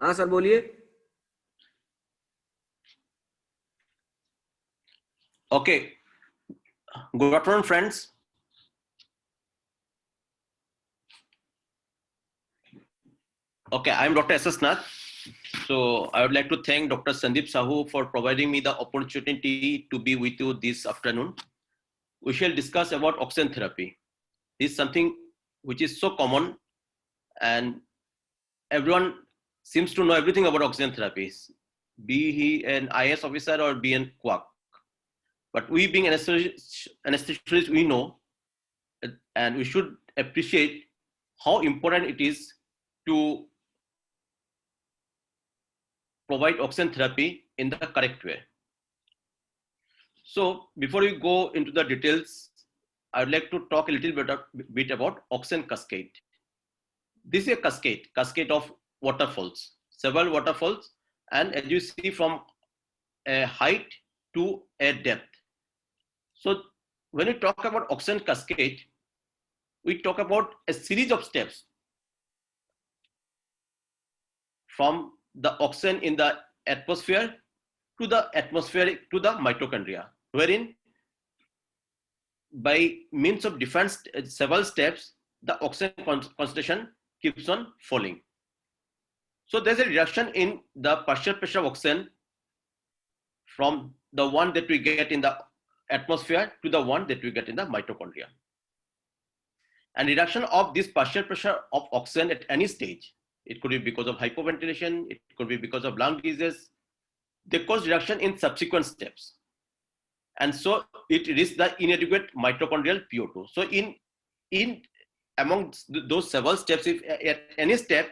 हाँ सर बोलिए। Okay, good afternoon, friends. Okay, I'm Dr. S.S. Nath. So I would like to thank Dr. Sandeep Sahu for providing me the opportunity to be with you this afternoon. We shall discuss about oxygen therapy. This is something which is so common, and everyone seems to know everything about oxygen therapies, be he an IS officer or be an quack. But we being anesthesiologists, we know, and we should appreciate how important it is to provide oxygen therapy in the correct way. So before we go into the details, I would like to talk a little bit about oxygen cascade. This is a cascade of waterfalls, several waterfalls, and as you see from a height to a depth. So when we talk about oxygen cascade, we talk about a series of steps from the oxygen in the atmosphere to the atmospheric to the mitochondria, wherein by means of different several steps, the oxygen concentration keeps on falling. So there's a reduction in the partial pressure of oxygen from the one that we get in the atmosphere to the one that we get in the mitochondria. And reduction of this partial pressure of oxygen at any stage, it could be because of hypoventilation, it could be because of lung disease, they cause reduction in subsequent steps. And so it is the inadequate mitochondrial PO2. So in among those several steps, if at any step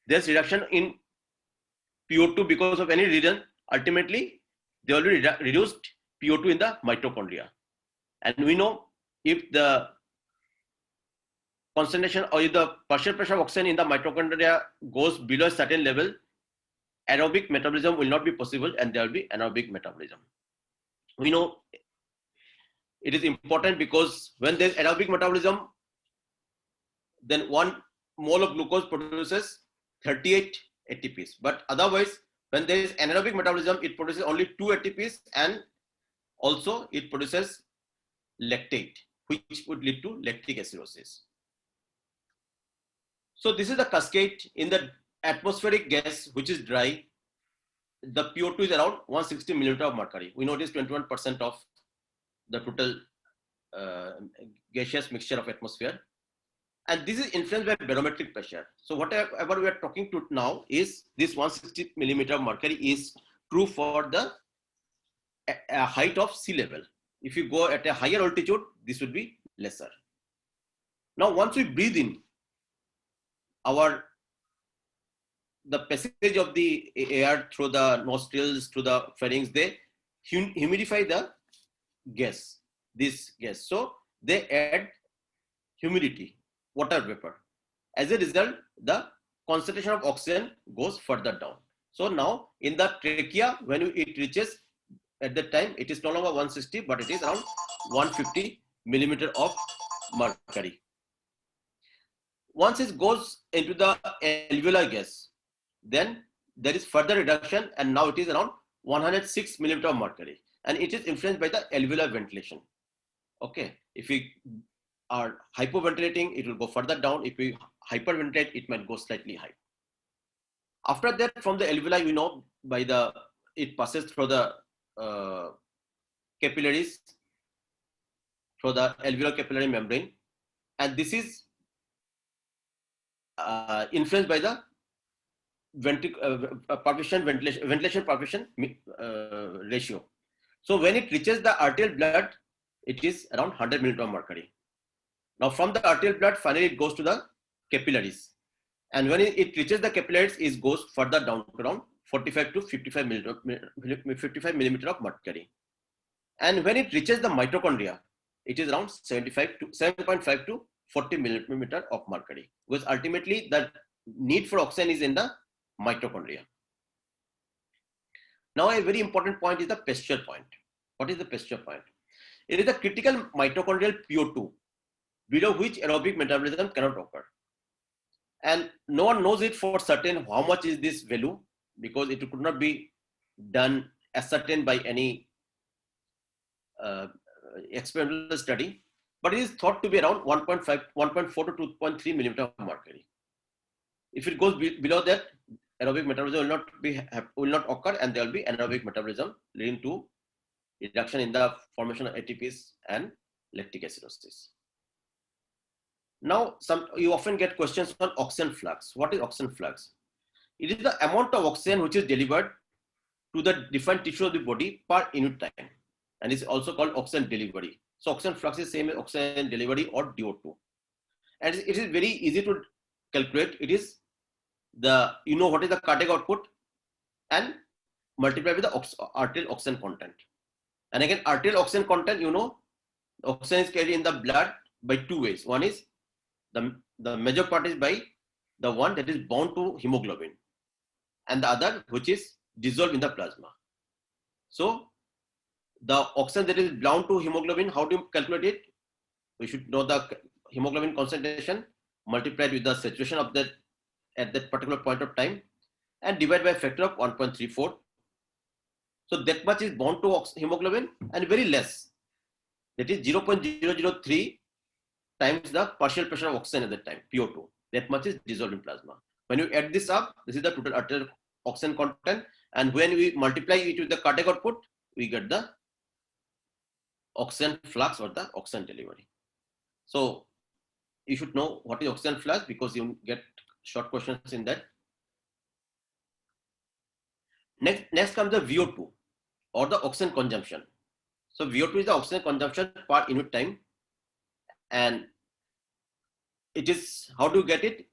there's reduction in PO2 because of any reason, ultimately they will be reduced PO2 in the mitochondria. And we know if the concentration or if the partial pressure of oxygen in the mitochondria goes below a certain level, aerobic metabolism will not be possible and there will be anaerobic metabolism. We know it is important because when there is aerobic metabolism, then 1 mole of glucose produces 38 ATPs. But otherwise, when there is anaerobic metabolism, it produces only 2 ATPs and also it produces lactate, which would lead to lactic acidosis. So this is the cascade in the atmospheric gas, which is dry. The PO2 is around 160 millimeter of mercury. We know it is 21% of the total gaseous mixture of atmosphere. And this is influenced by barometric pressure. So whatever we are talking to now is this 160 millimeter of mercury is true for the height of sea level. If you go at a higher altitude, this would be lesser. Now, once we breathe in, the passage of the air through the nostrils to the pharynx, they humidify the gas, this gas. So they add humidity, water vapor. As a result, the concentration of oxygen goes further down. So now in the trachea, when it reaches, at that time, it is no longer 160, but it is around 150 millimeter of mercury. Once it goes into the alveolar gas, then there is further reduction and now it is around 106 millimeter of mercury. And it is influenced by the alveolar ventilation. Okay, if we are hypoventilating, it will go further down. If we hyperventilate, it might go slightly high. After that, from the alveoli, we know it passes through the capillaries, through the alveolar capillary membrane, and this is influenced by the ventilation perfusion ratio. So when it reaches the arterial blood, it is around 100 millimeter of mercury. Now from the arterial blood, finally it goes to the capillaries. And when it reaches the capillaries, it goes further down to around 45 to 55 millimeter of mercury. And when it reaches the mitochondria, it is around 7.5 to 40 millimeter of mercury. Because ultimately the need for oxygen is in the mitochondria. Now a very important point is the Pasteur point. What is the Pasteur point? It is the critical mitochondrial PO2, below which aerobic metabolism cannot occur. And no one knows it for certain how much is this value, because it could not be done ascertained by any uh, experimental study, but it is thought to be around 1.5, 1.4 to 2.3 millimeter of mercury. If it goes below that, aerobic metabolism will not occur, and there will be anaerobic metabolism leading to reduction in the formation of ATPs and lactic acidosis. Now, you often get questions on oxygen flux. What is oxygen flux? It is the amount of oxygen which is delivered to the different tissue of the body per unit time, and is also called oxygen delivery. So oxygen flux is same as oxygen delivery or DO2, and it is very easy to calculate. It is what is the cardiac output and multiply with the arterial oxygen content. And again, arterial oxygen content, oxygen is carried in the blood by two ways. One is the major part is by the one that is bound to hemoglobin, and the other which is dissolved in the plasma. So the oxygen that is bound to hemoglobin, how do you calculate it? We should know the hemoglobin concentration multiplied with the saturation of that at that particular point of time, and divide by a factor of 1.34. So that much is bound to hemoglobin, and very less, that is 0.003 times the partial pressure of oxygen at that time, PO2. That much is dissolved in plasma. When you add this up, this is the total arterial oxygen content, and when we multiply it with the cardiac output, we get the oxygen flux or the oxygen delivery. So you should know what is oxygen flux, because you get short questions in that. Next comes the VO2 or the oxygen consumption. So VO2 is the oxygen consumption per unit time, and it is, how do you get it?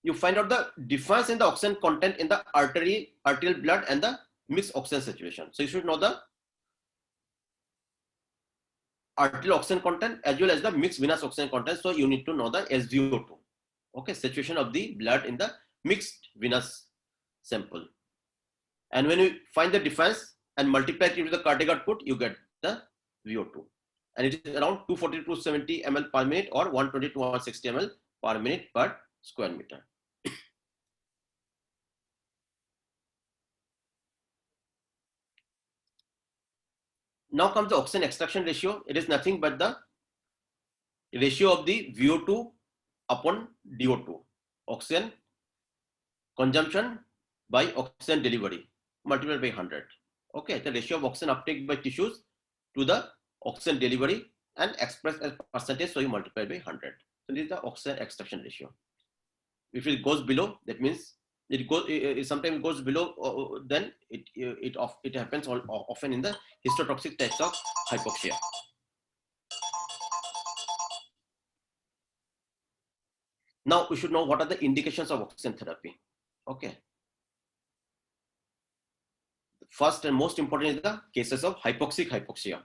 You find out the difference in the oxygen content in the arterial blood and the mixed oxygen saturation. So you should know the arterial oxygen content as well as the mixed venous oxygen content. So you need to know the SVO2, okay, saturation of the blood in the mixed venous sample. And when you find the difference and multiply it with the cardiac output, you get the VO2. And it is around 240 to 270 ml per minute, or 120 to 160 ml per minute per square meter. Now comes the oxygen extraction ratio. It is nothing but the ratio of the VO2 upon DO2. Oxygen consumption by oxygen delivery multiplied by 100. Okay, the ratio of oxygen uptake by tissues to the oxygen delivery and expressed as percentage, so you multiply by 100. So this is the oxygen extraction ratio. If it goes below, that means it sometimes goes below, then it happens often in the histotoxic types of hypoxia. Now we should know what are the indications of oxygen therapy. Okay. First and most important is the cases of hypoxic hypoxia.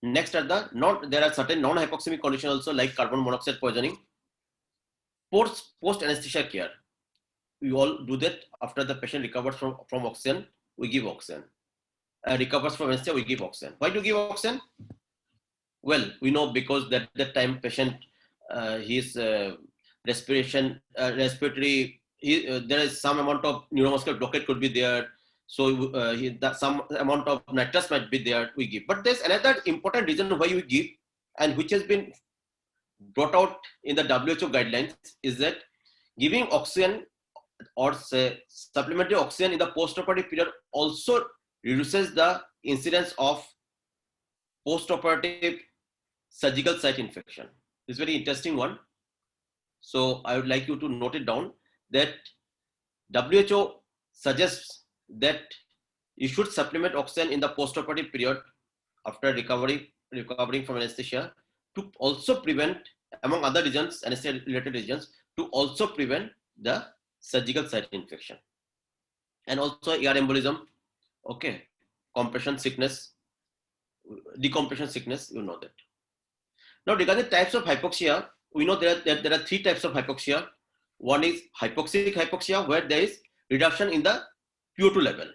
Next are there are certain non-hypoxemic conditions also, like carbon monoxide poisoning. Post anesthesia care, we all do that. After the patient recovers from oxygen, we give oxygen. Recovers from anesthesia, we give oxygen. Why do you give oxygen? Well, we know because that time patient, his respiratory, there is some amount of neuromuscular blockade could be there. So some amount of nitrous might be there, we give. But there's another important reason why we give, and which has been brought out in the WHO guidelines, is that giving oxygen or say supplementary oxygen in the post-operative period also reduces the incidence of post-operative surgical site infection. This is very interesting one. So I would like you to note it down, that WHO suggests that you should supplement oxygen in the post-operative period after recovering from anesthesia, to also prevent, among other reasons, anesthesia-related reasons, to also prevent the surgical site infection. And also air embolism, okay, compression sickness, decompression sickness, you know that. Now regarding types of hypoxia, we know there are three types of hypoxia. One is hypoxic hypoxia, where there is reduction in the PO2 level.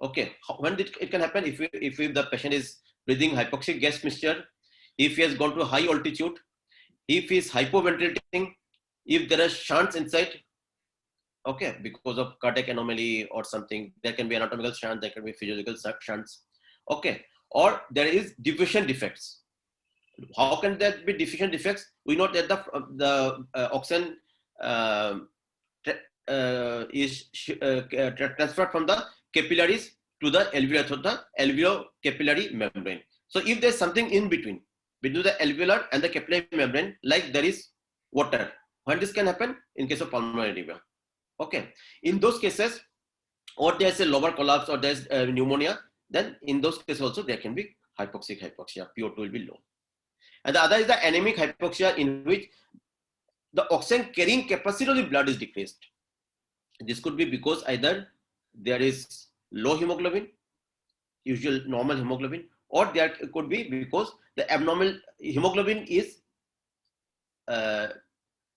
Okay, when it can happen? If the patient is breathing hypoxic gas mixture, if he has gone to high altitude, if he is hypoventilating, if there are shunts inside, okay, because of cardiac anomaly or something, there can be anatomical shunts, there can be physiological shunts, okay, or there is diffusion defects. How can there be diffusion defects? We know that the oxygen is transferred from the capillaries to the alveolar through the alveolo-capillary membrane. So if there's something in between the alveolar and the capillary membrane, like there is water, when this can happen? In case of pulmonary edema. Okay, in those cases, or there's a lobar collapse or there's pneumonia, then in those cases also there can be hypoxic hypoxia, PO2 will be low. And the other is the anemic hypoxia, in which the oxygen carrying capacity of the blood is decreased. This could be because either there is low hemoglobin, usual normal hemoglobin, or there could be because the abnormal hemoglobin is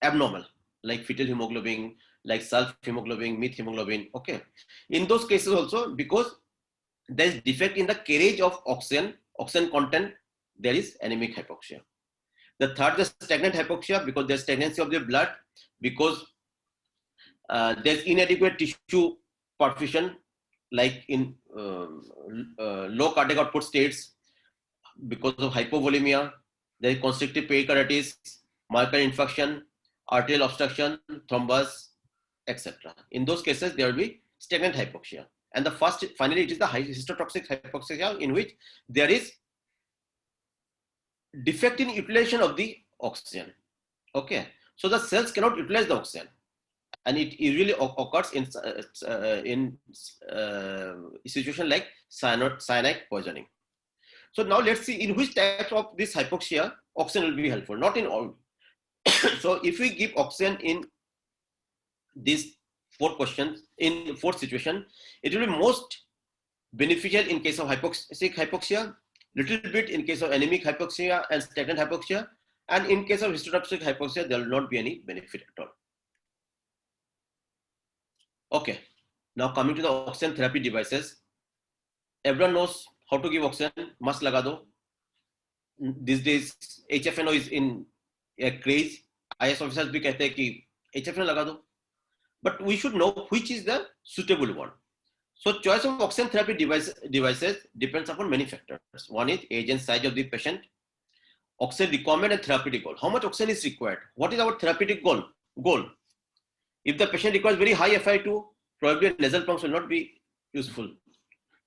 abnormal, like fetal hemoglobin, like self hemoglobin, myth hemoglobin. Okay, in those cases also, because there is defect in the carriage of oxygen content, there is anemic hypoxia. The third is stagnant hypoxia, because there's stagnancy of the blood, because there's inadequate tissue perfusion, like in low cardiac output states, because of hypovolemia. There is constrictive pericarditis, myocardial infarction, arterial obstruction, thrombus, etc. In those cases, there will be stagnant hypoxia. And the first, finally, it is the histotoxic hypoxia, in which there is defect in utilization of the oxygen. Okay, so the cells cannot utilize the oxygen, and it usually occurs in situation like cyanide poisoning. So now let's see in which types of this hypoxia oxygen will be helpful. Not in all. So if we give oxygen in these 4 questions, in 4 situations, it will be most beneficial in case of hypoxic hypoxia, little bit in case of anemic hypoxia and stagnant hypoxia, and in case of histotoxic hypoxia, there will not be any benefit at all. Okay, now coming to the oxygen therapy devices. Everyone knows how to give oxygen, mask laga do. These days, HFNO is in a craze. IS officers bhi kehte hain ki HFNO laga do. But we should know which is the suitable one. So choice of oxygen therapy devices depends upon many factors. One is age and size of the patient, oxygen requirement and therapeutic goal. How much oxygen is required? What is our therapeutic goal? If the patient requires very high FiO2, probably nasal pumps will not be useful.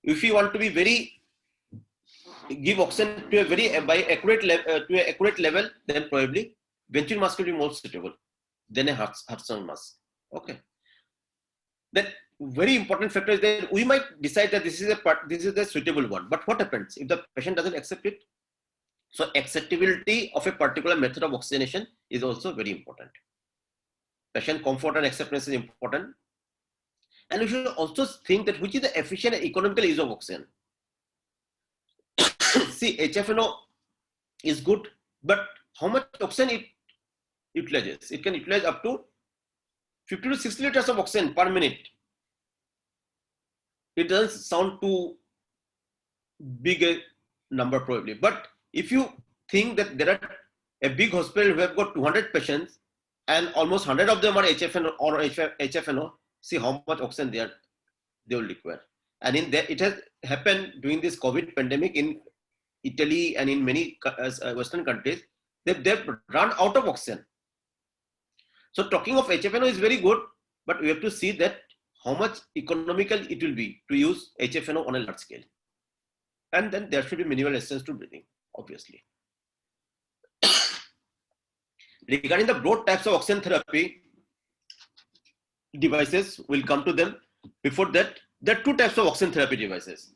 If you want to be give oxygen to a very accurate level, then probably venturi mask will be more suitable than a Hudson mask. Okay. Then very important factor is that we might decide that this is the suitable one. But what happens if the patient doesn't accept it? So acceptability of a particular method of oxygenation is also very important. Patient comfort and acceptance is important. And we should also think that which is the efficient and economical use of oxygen. See, HFNO is good, but how much oxygen it utilizes? It can utilize up to 50 to 60 liters of oxygen per minute. It doesn't sound too big a number probably, but if you think that there are a big hospital who have got 200 patients and almost 100 of them are HFNO or HFNO, see how much oxygen they will require. And in there, it has happened during this COVID pandemic in Italy and in many Western countries, they've run out of oxygen. So talking of HFNO is very good, but we have to see that how much economical it will be to use HFNO on a large scale. And then there should be minimal resistance to breathing, obviously. Regarding the broad types of oxygen therapy devices, we'll come to them. Before that, there are 2 types of oxygen therapy devices.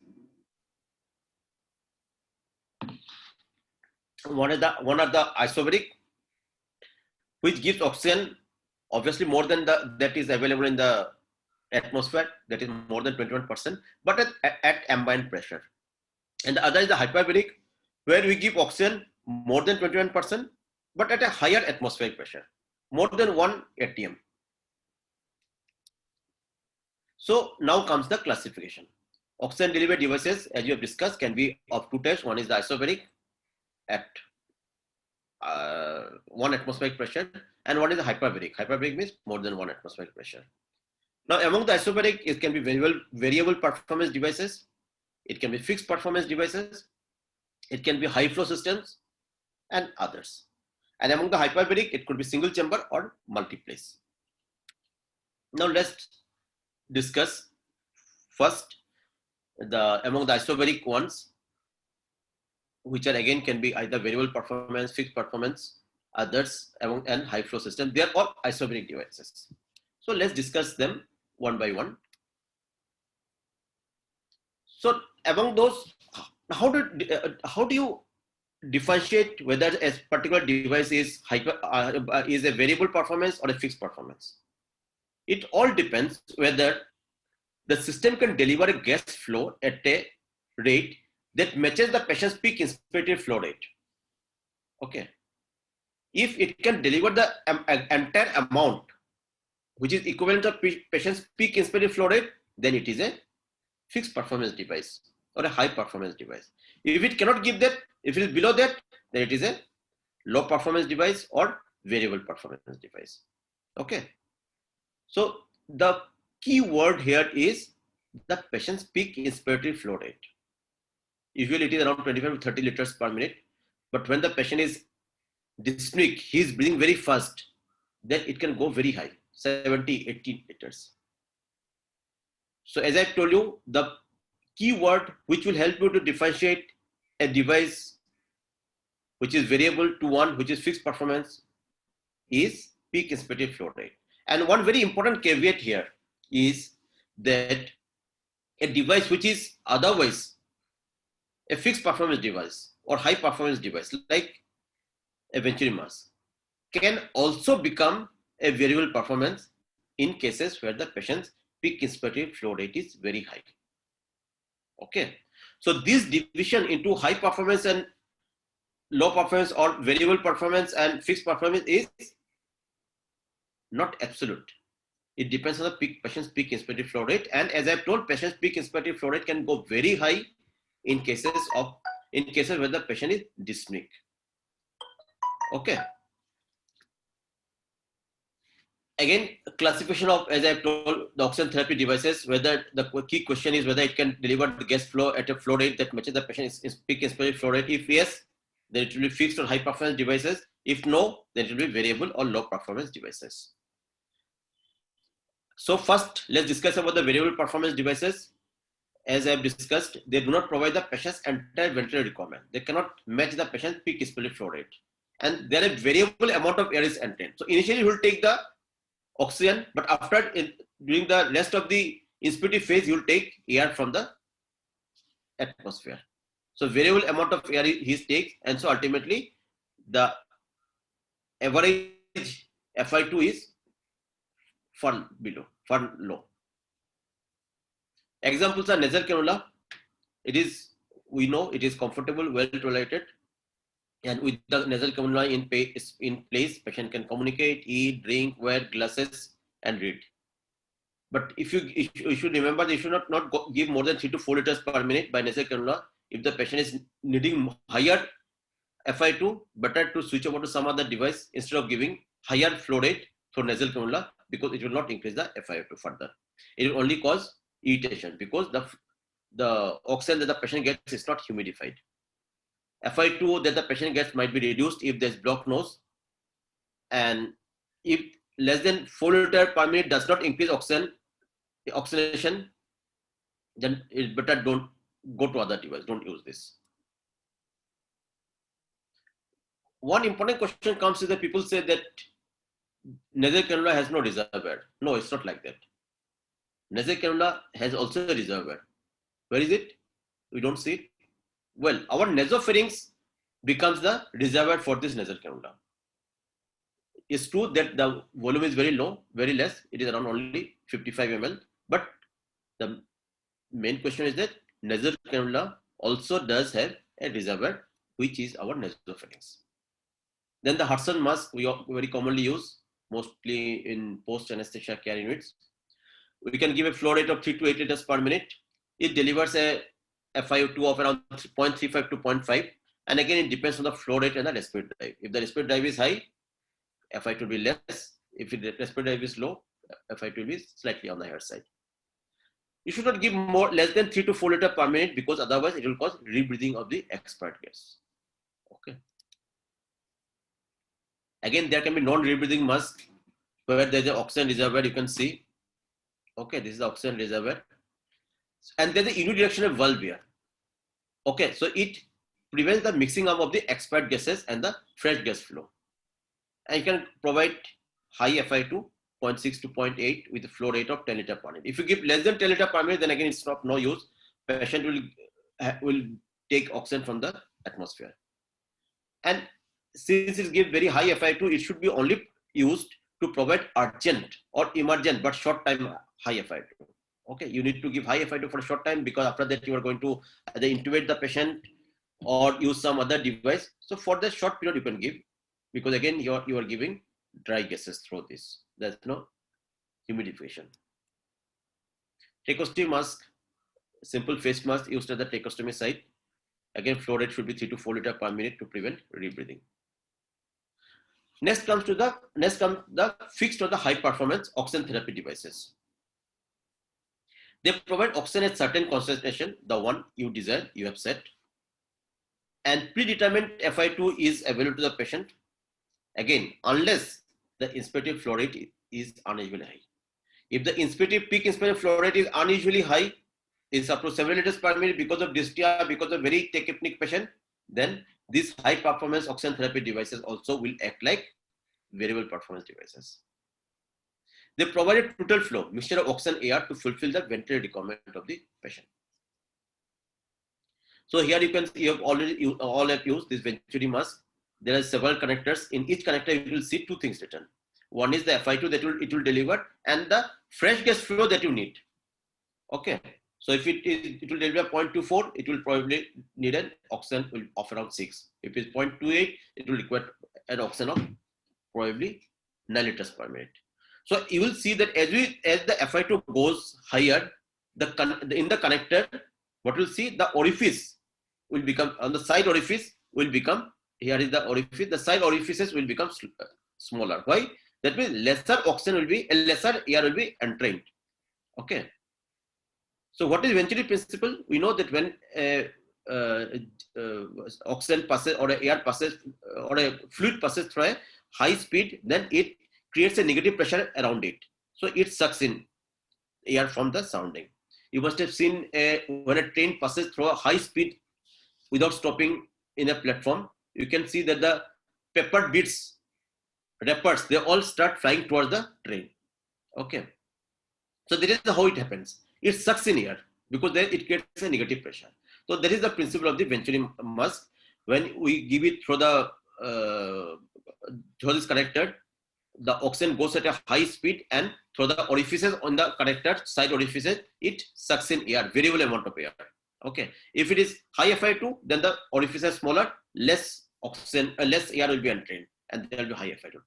One are the isobaric, which gives oxygen obviously more than that is available in the atmosphere, that is more than 21%, but at ambient pressure. And the other is the hyperbaric, where we give oxygen more than 21%, but at a higher atmospheric pressure, more than 1 atm. So now comes the classification. Oxygen delivery devices, as you have discussed, can be of 2 types. One is the isobaric at 1 atmospheric pressure, and one is hyperbaric. Hyperbaric means more than 1 atmospheric pressure. Now, among the isobaric, it can be variable performance devices. It can be fixed performance devices. It can be high flow systems and others. And among the hyperbaric, it could be single chamber or multiplace. Now, let's discuss first among the isobaric ones, which are again can be either variable performance, fixed performance, others and high flow system. They are all isobaric devices. So let's discuss them one by one. So among those, how do you differentiate whether a particular device is a variable performance or a fixed performance? It all depends whether the system can deliver a gas flow at a rate that matches the patient's peak inspirated flow rate. Okay. If it can deliver the entire amount, which is equivalent to patient's peak inspirated flow rate, then it is a fixed performance device or a high performance device. If it cannot give that, if it is below that, then it is a low performance device or variable performance device. Okay. So the key word here is the patient's peak inspirated flow rate. Usually it is around 25 to 30 liters per minute. But when the patient is dyspneic, he is breathing very fast, then it can go very high, 70, 80 liters. So as I told you, the key word which will help you to differentiate a device which is variable to one which is fixed performance is peak inspirated flow rate. And one very important caveat here is that a device which is otherwise a fixed performance device or high performance device like a Venturi mask can also become a variable performance in cases where the patient's peak inspirated flow rate is very high. Okay, so this division into high performance and low performance or variable performance and fixed performance is not absolute. It depends on the patient's peak inspirated flow rate, and as I've told, patient's peak inspirated flow rate can go very high in cases where the patient is dyspneic. Okay. Again, classification of, as I've told, the oxygen therapy devices, whether the key question is whether it can deliver the gas flow at a flow rate that matches the patient's peak inspirated flow rate. If yes, then it will be fixed or high performance devices. If no, then it will be variable or low performance devices. So first, let's discuss about the variable performance devices. As I have discussed, they do not provide the patient's entire ventilator requirement. They cannot match the patient's peak inspirated flow rate. And there is variable amount of air is entered. So initially, you will take the oxygen, but after during the rest of the inspirative phase, you will take air from the atmosphere. So variable amount of air he takes, and so ultimately the average FI2 is far low. Examples are nasal cannula. We know it is comfortable, well tolerated, and with the nasal cannula in place, patient can communicate, eat, drink, wear glasses, and read. But you should remember, they should not give more than 3 to 4 liters per minute by nasal cannula. If the patient is needing higher FI2, better to switch over to some other device instead of giving higher flow rate for nasal cannula, because it will not increase the FI2 further. It will only cause irritation because the oxygen that the patient gets is not humidified. FI2 that the patient gets might be reduced if there's blocked nose, and if less than 4 liters per minute does not increase oxygenation, then it's better don't go to other device, don't use this. One important question comes is that people say that nasal cannula has no reservoir. No, it's not like that. Nasal cannula has also a reservoir. Where is it? We don't see it. Well, our nasopharynx becomes the reservoir for this nasal cannula. It's true that the volume is very low, very less. It is around only 55 ml. But the main question is that nasal cannula also does have a reservoir, which is our nasopharynx. Then the Hudson mask we very commonly use, mostly in post-anesthesia care units. We can give a flow rate of 3 to 8 liters per minute. It delivers a FiO2 of around 0.35 to 0.5. And again, it depends on the flow rate and the respiratory drive. If the respiratory drive is high, FI2 will be less. If the respiratory drive is low, FI2 will be slightly on the higher side. You should not give less than 3 to 4 liters per minute, because otherwise it will cause rebreathing of the expired gas. Okay. Again, there can be non-rebreathing mask where there is an oxygen reservoir. You can see. Okay, this is the oxygen reservoir, and there is a unidirectional valve here. Okay, so it prevents the mixing up of the expired gases and the fresh gas flow. And you can provide high FI2, 0.6 to 0.8 with a flow rate of 10 liters per minute. If you give less than 10 liters per minute, then again it's of no use. Patient will take oxygen from the atmosphere. And since it gives very high FI2, it should be only used to provide urgent or emergent but short time high FI2. Okay, you need to give high FI2 for a short time, because after that you are going to either intubate the patient or use some other device. So for the short period you can give, because again you are giving dry gases through this. There's no humidification. Tracheostomy mask, simple face mask used at the tracheostomy site. Again, flow rate should be 3 to 4 liters per minute to prevent rebreathing. Next comes the fixed or the high performance oxygen therapy devices. They provide oxygen at certain concentration, the one you desire, you have set, and predetermined FI2 is available to the patient. Again, unless the inspirative flow rate is unusually high. If the peak inspirative flow rate is unusually high, is up to several liters per minute because of dyspnea, because of very tachypneic patient, then these high performance oxygen therapy devices also will act like variable performance devices. They provide a total flow, mixture of oxygen air to fulfill the ventilator requirement of the patient. So here you can see you have all have used this Venturi mask. There are several connectors. In each connector you will see two things written. One is the FI2 that it will deliver, and the fresh gas flow that you need. Okay. So if it will deliver 0.24, it will probably need an oxygen of around 6. If it's 0.28, it will require an oxygen of probably 9 liters per minute. So you will see that as the FI2 goes higher, in the connector, what we'll see, the orifice will become, on the side orifice will become, here is the orifice, the side orifices will become smaller. Why? That means lesser air will be entrained. Okay. So what is Venturi principle? We know that when oxygen passes or air passes or a fluid passes through a high speed, then it creates a negative pressure around it. So it sucks in air from the surrounding. You must have seen when a train passes through a high speed without stopping in a platform, you can see that the peppered bits, wrappers, they all start flying towards the train. Okay. So that is how it happens. It sucks in air because then it creates a negative pressure. So that is the principle of the Venturi mask. When we give it through this connector, the oxygen goes at a high speed, and through the orifices on the connector, side orifices, it sucks in air, variable amount of air. Okay. If it is high FI2, then the orifices are smaller, less oxygen, less air will be entrained, and there will be high FI2.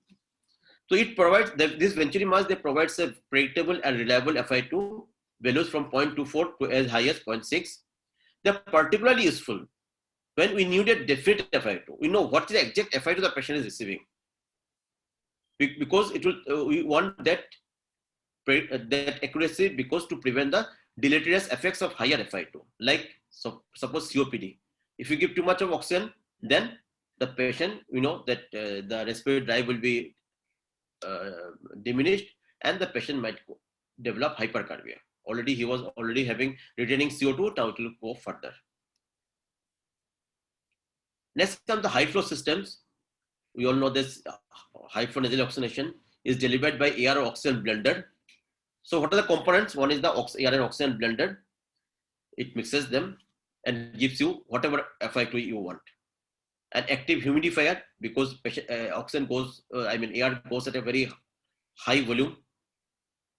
So it provides, this Venturi mask, they provides a predictable and reliable FI2 values from 0.24 to as high as 0.6. They're particularly useful when we need a definite FI2. We know what is the exact FI2 the patient is receiving, because it will we want that accuracy, because to prevent the deleterious effects of higher FI2. Like suppose COPD. If you give too much of oxygen, then the patient, we know that the respiratory drive will be diminished, and the patient might develop hypercarbia. Already he was having retaining CO2, now it will go further. Next comes the high flow systems. We all know this high flow nasal oxygenation is delivered by air or oxygen blender. So what are the components? One is the air and oxygen blender. It mixes them and gives you whatever FI2 you want. An active humidifier, because oxygen goes, air goes at a very high volume,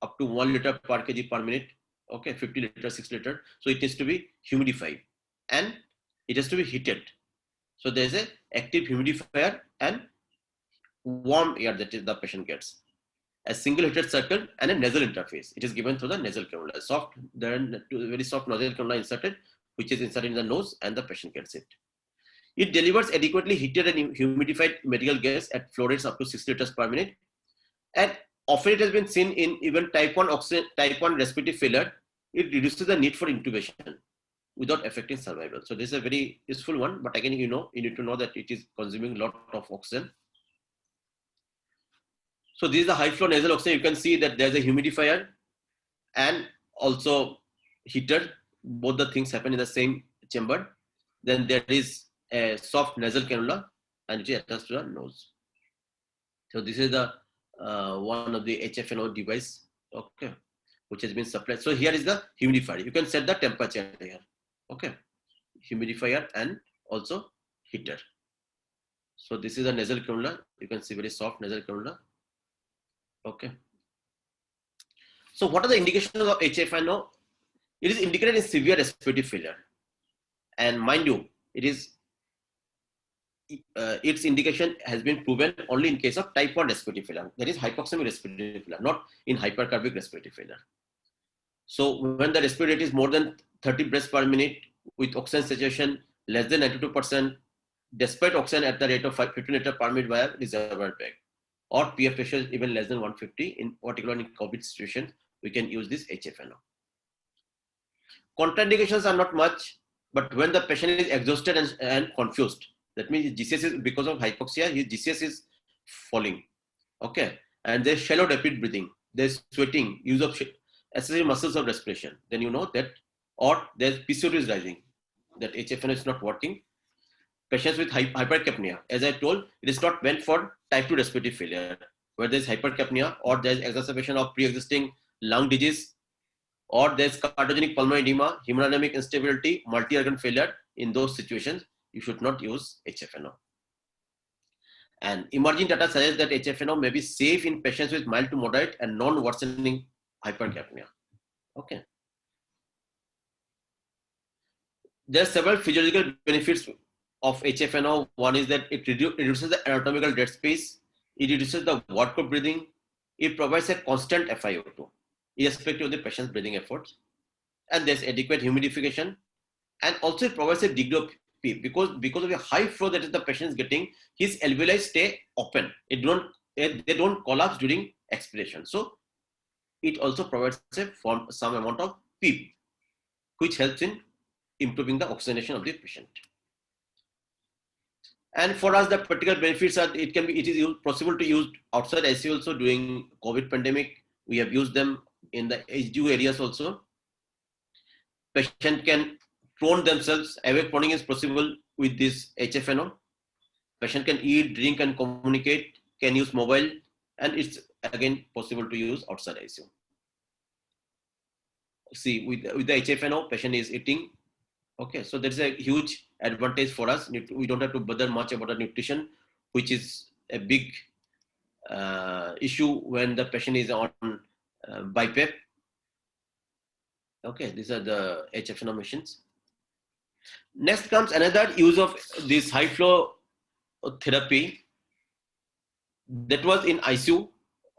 up to 1 liter per kg per minute. Okay, 50 liters, 6 liters. So it has to be humidified and it has to be heated. So there is an active humidifier and warm air that the patient gets. A single heated circle and a nasal interface. It is given through the nasal cannula. Very soft nasal cannula inserted, which is inserted in the nose, and the patient gets it. It delivers adequately heated and humidified medical gas at flow rates up to 6 liters per minute. And often it has been seen in even type 1 respiratory failure. It reduces the need for intubation without affecting survival. So this is a very useful one, but again, you need to know that it is consuming a lot of oxygen. So this is the high flow nasal oxygen. You can see that there's a humidifier and also heater. Both the things happen in the same chamber. Then there is a soft nasal cannula and it is attached to the nose. So this is the one of the HFNO device, okay, which has been supplied. So here is the humidifier. You can set the temperature here, okay, humidifier and also heater. So this is a nasal cannula. You can see very soft nasal cannula, okay. So what are the indications of HFNO? It is indicated in severe respiratory failure, and mind you, it is its indication has been proven only in case of type 1 respiratory failure, that is hypoxemic respiratory failure, not in hypercarbic respiratory failure. So when the respiratory rate is more than 30 breaths per minute with oxygen saturation less than 92%, despite oxygen at the rate of 15 liters per minute via reservoir bag, or PF pressure is even less than 150, in particular in COVID situation, we can use this HFNO. Contraindications are not much, but when the patient is exhausted and confused, that means GCS is because of hypoxia, his GCS is falling, okay, and there's shallow rapid breathing, there's sweating, use of accessory muscles of respiration, then you know that, or there's PCO2 is rising, that HFNO is not working. Patients with hypercapnia, as I told, it is not meant for type 2 respiratory failure, where there's hypercapnia or there's exacerbation of pre-existing lung disease, or there's cardiogenic pulmonary edema, hemodynamic instability, multi-organ failure. In those situations, you should not use HFNO. And emerging data suggests that HFNO may be safe in patients with mild to moderate and non-worsening hypercapnia. Okay. There are several physiological benefits of HFNO. One is that it reduces the anatomical dead space. It reduces the work of breathing. It provides a constant FiO2, irrespective of the patient's breathing efforts. And there's adequate humidification. And also it provides a degree of PEEP, because of the high flow that is the patient is getting, his alveoli stay open. They don't collapse during expiration. So it also provides some amount of PEEP, which helps in improving the oxygenation of the patient. And for us, the practical benefits are it is possible to use outside ICU also during COVID pandemic. We have used them in the HDU areas also. Patient can prone themselves. Awake proning is possible with this HFNO. Patient can eat, drink, and communicate. Can use mobile, and it's again possible to use outside ICU. See, with the HFNO, patient is eating. Okay, so there's a huge advantage for us. We don't have to bother much about the nutrition, which is a big issue when the patient is on BiPAP. Okay, these are the HFNO machines. Next comes another use of this high flow therapy that was in ICU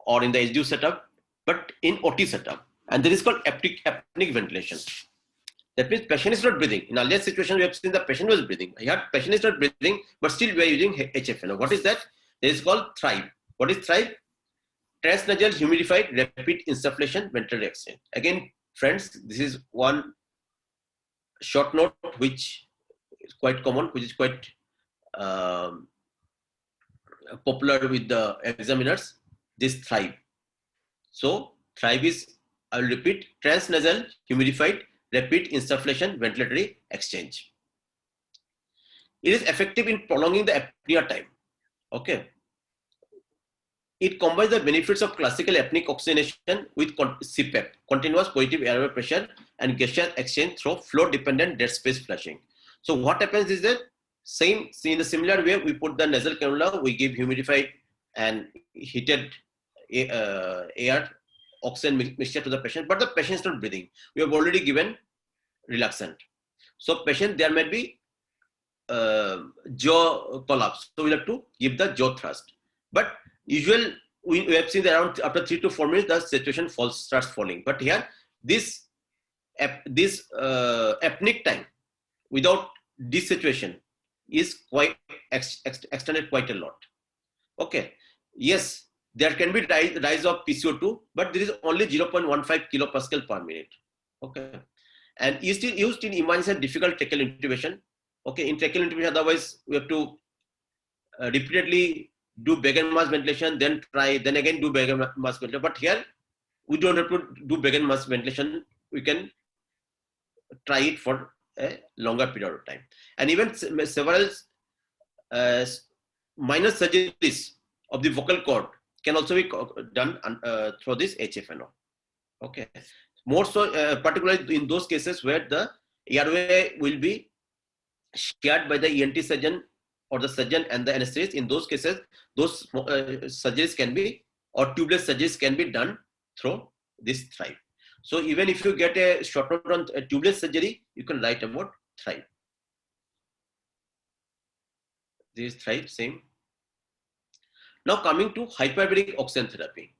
or in the HDU setup, but in OT setup, and that is called apneic ventilation. That means patient is not breathing. In earlier situation, we have seen the patient was breathing. Here, patient is not breathing, but still we are using HFNO. What is that? It is called Thrive. What is Thrive? Transnasal humidified rapid insufflation ventilatory exchange. Again, friends, this is one short note which is quite common, which is quite popular with the examiners. This Thrive. So Thrive is, I will repeat, transnasal humidified rapid insufflation ventilatory exchange. It is effective in prolonging the apnea time. Okay. It combines the benefits of classical apneic oxygenation with CPAP, continuous positive airway pressure, and gaseous exchange through flow-dependent dead space flushing. So what happens is that in the similar way, we put the nasal cannula, we give humidified and heated air oxygen mixture to the patient, but the patient is not breathing. We have already given relaxant. So patient, there might be jaw collapse. So we have to give the jaw thrust. But usual, we have seen that around after 3 to 4 minutes, the saturation starts falling. But here, this apneic time without desaturation is quite extended quite a lot. Okay. Yes, there can be rise of PCO2, but there is only 0.15 kilopascal per minute. Okay. And is used in emergency and difficult tracheal intubation. Okay. In tracheal intubation, otherwise we have to repeatedly do Beger mask ventilation, then again do Beger mask ventilation. But here we don't have to do Beger mask ventilation. We can try it for a longer period of time. And even several minor surgeries of the vocal cord can also be done through this HFNO. Okay. More so, particularly in those cases where the airway will be shared by the ENT surgeon or the surgeon and the anesthetist. In those cases, those surgeries can be, or tubeless surgeries can be done through this Thrive. So even if you get a short note on a tubeless surgery, you can write about Thrive. This is Thrive, same. Now coming to hyperbaric oxygen therapy.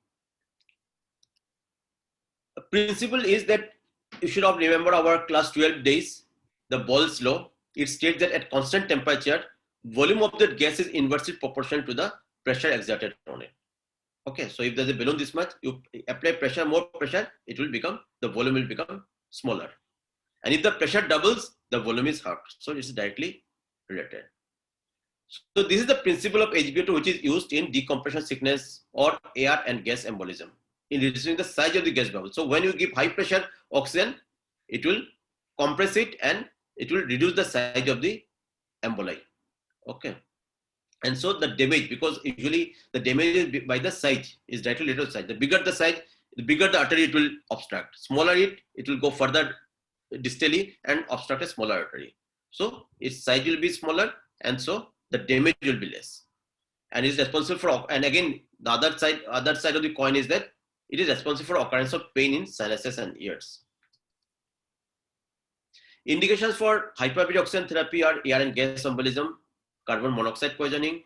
The principle is that you should have remember our class 12 days, the Boyle's law. It states that at constant temperature, volume of the gas is inversely proportional to the pressure exerted on it. Okay, so if there's a balloon this much, you apply pressure, more pressure, it will become, the volume will become smaller. And if the pressure doubles, the volume is halved. So it's directly related. So this is the principle of HbO2 which is used in decompression sickness or air and gas embolism in reducing the size of the gas bubble. So when you give high pressure oxygen, it will compress it and it will reduce the size of the emboli. Okay. And so the damage, because usually the damage is by the size, is directly related to size. The bigger the size, the bigger the artery it will obstruct. Smaller it will go further distally and obstruct a smaller artery. So its size will be smaller and so the damage will be less. And is responsible for, and again, the other side of the coin is that it is responsible for occurrence of pain in sinuses and ears. Indications for hyperbaric oxygen therapy are air and gas embolism, carbon monoxide poisoning,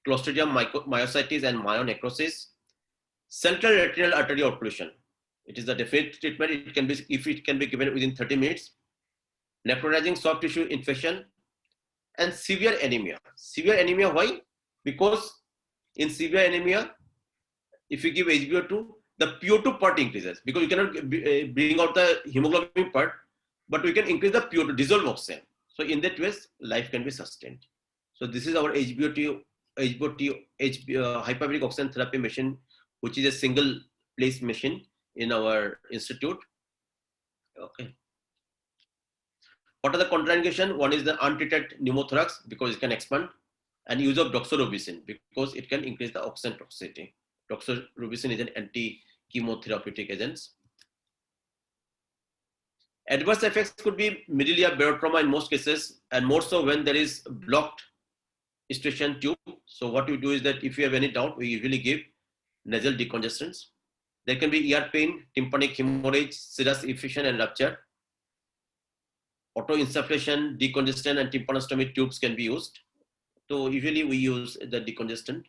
Clostridium myositis and myonecrosis, central retinal artery occlusion. It is the definite treatment. It can be, if it can be given within 30 minutes, necrotizing soft tissue infection, and severe anemia. Severe anemia, why? Because in severe anemia, if you give HbO2, the PO2 part increases because you cannot bring out the hemoglobin part, but we can increase the PO2, dissolve oxygen. So in that way, life can be sustained. So this is our hyperbaric oxygen therapy machine, which is a single place machine in our institute. Okay. What are the contraindications? One is the untreated pneumothorax because it can expand, and use of doxorubicin because it can increase the oxygen toxicity. Doxorubicin is an anti-chemotherapeutic agent. Adverse effects could be middle ear barotrauma in most cases, and more so when there is blocked eustachian tube. So what we do is that if you have any doubt, we usually give nasal decongestants. There can be ear pain, tympanic hemorrhage, serous effusion and rupture. Auto-insufflation, decongestant and tympanostomy tubes can be used. So usually we use the decongestant.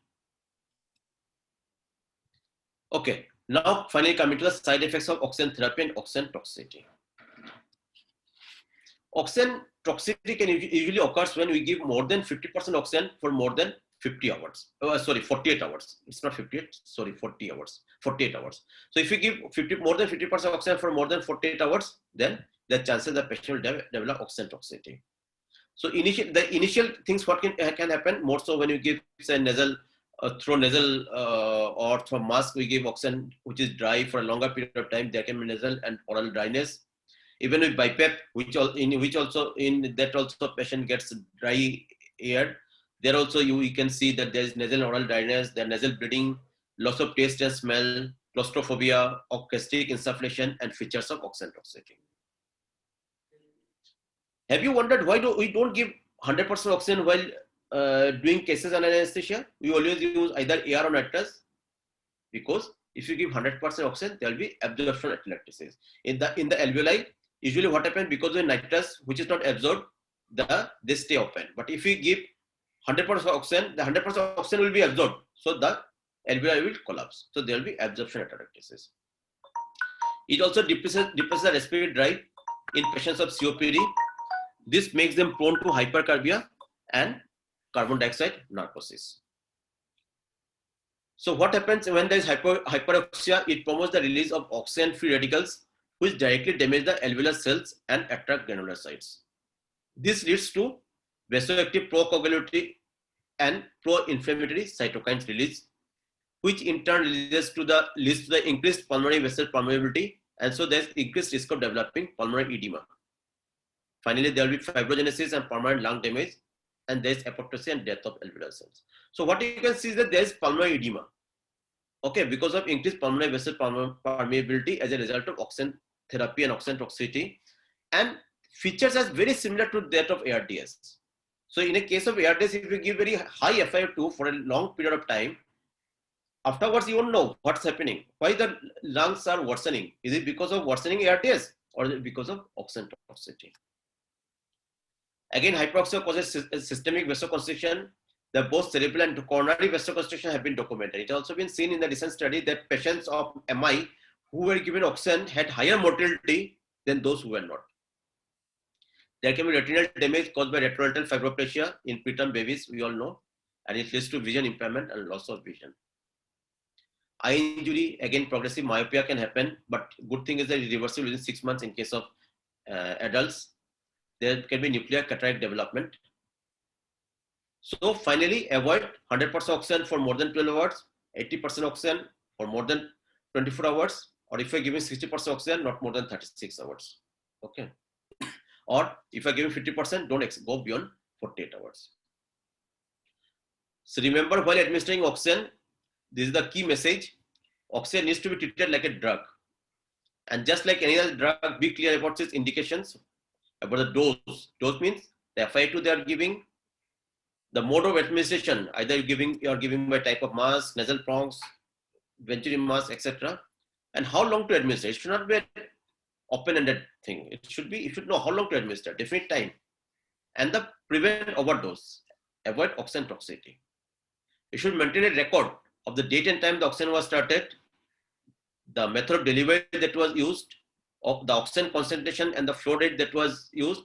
Okay, now finally coming to the side effects of oxygen therapy and oxygen toxicity. Oxygen toxicity can usually occurs when we give more than 50% oxygen for more than 50 hours. 48 hours. It's not 58, sorry, 40 hours, 48 hours. So if you give more than 50% oxygen for more than 48 hours, then the chances the patient will develop oxygen toxicity. So the initial things what can happen more so when you give say nasal, through nasal or through mask we give oxygen which is dry for a longer period of time. There can be nasal and oral dryness. Even with BiPAP, which also patient gets dry air. There also you can see that there is nasal and oral dryness, there nasal bleeding, loss of taste and smell, claustrophobia, or gastric insufflation, and features of oxygen toxicity. Have you wondered why we don't give 100% oxygen while doing cases under anesthesia? We always use either AR or nitrous because if you give 100% oxygen, there will be absorption atelectasis. In the alveoli, usually what happens because of nitrous, which is not absorbed, they stay open. But if we give 100% oxygen, the 100% oxygen will be absorbed. So the alveoli will collapse. So there will be absorption atelectasis. It also depresses the respiratory drive in patients of COPD. This makes them prone to hypercarbia and carbon dioxide narcosis. So what happens when there is hyperoxia? It promotes the release of oxygen-free radicals, which directly damage the alveolar cells and attract granulocytes. This leads to vasoactive procoagulatory and pro-inflammatory cytokines release, which in turn leads to the increased pulmonary vessel permeability, and so there's increased risk of developing pulmonary edema. Finally, there will be fibrogenesis and permanent lung damage, and there's apoptosis and death of alveolar cells. So what you can see is that there's pulmonary edema, okay, because of increased pulmonary vessel permeability as a result of oxygen therapy and oxygen toxicity, and features are very similar to that of ARDS. So in a case of ARDS, if you give very high FiO2 for a long period of time, afterwards you won't know what's happening. Why the lungs are worsening? Is it because of worsening ARDS or is it because of oxygen toxicity? Again, hyperoxia causes systemic vasoconstriction. The both cerebral and coronary vasoconstriction have been documented. It has also been seen in the recent study that patients of MI who were given oxygen had higher mortality than those who were not. There can be retinal damage caused by retroretinal fibroplasia in preterm babies, we all know, and it leads to vision impairment and loss of vision. Eye injury, again, progressive myopia can happen, but good thing is that it's reversible within 6 months in case of adults. There can be nuclear cataract development. So finally, avoid 100% oxygen for more than 12 hours, 80% oxygen for more than 24 hours, or if you're giving 60% oxygen, not more than 36 hours. Okay. Or if you're giving 50%, don't go beyond 48 hours. So remember, while administering oxygen, this is the key message. Oxygen needs to be treated like a drug. And just like any other drug, be clear about its indications, about the dose. Dose means the FiO2 they are giving, the mode of administration, either you're giving by type of mask, nasal prongs, venturi mask, etc. And how long to administer. It should not be an open-ended thing. You should know how long to administer, definite time. And the prevent overdose, avoid oxygen toxicity. You should maintain a record of the date and time the oxygen was started, the method of delivery that was used, of the oxygen concentration and the flow rate that was used,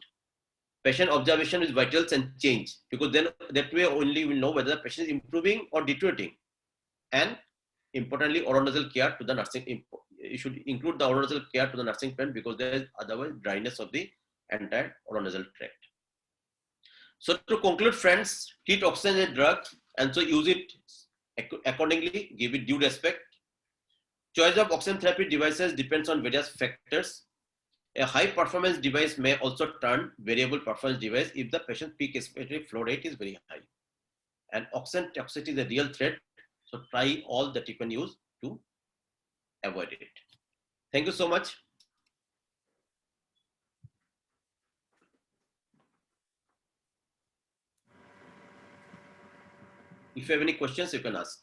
patient observation with vitals and change, because then that way only we'll know whether the patient is improving or deteriorating. And importantly, oronasal care to the nursing. You should include the oronasal care to the nursing parent because there is otherwise dryness of the entire oronasal tract. So to conclude, friends, treat oxygen as a drug and so use it accordingly, give it due respect. Choice of oxygen therapy devices depends on various factors. A high performance device may also turn variable performance device if the patient peak expiratory flow rate is very high. And oxygen toxicity is a real threat. So try all that you can use to avoid it. Thank you so much. If you have any questions, you can ask.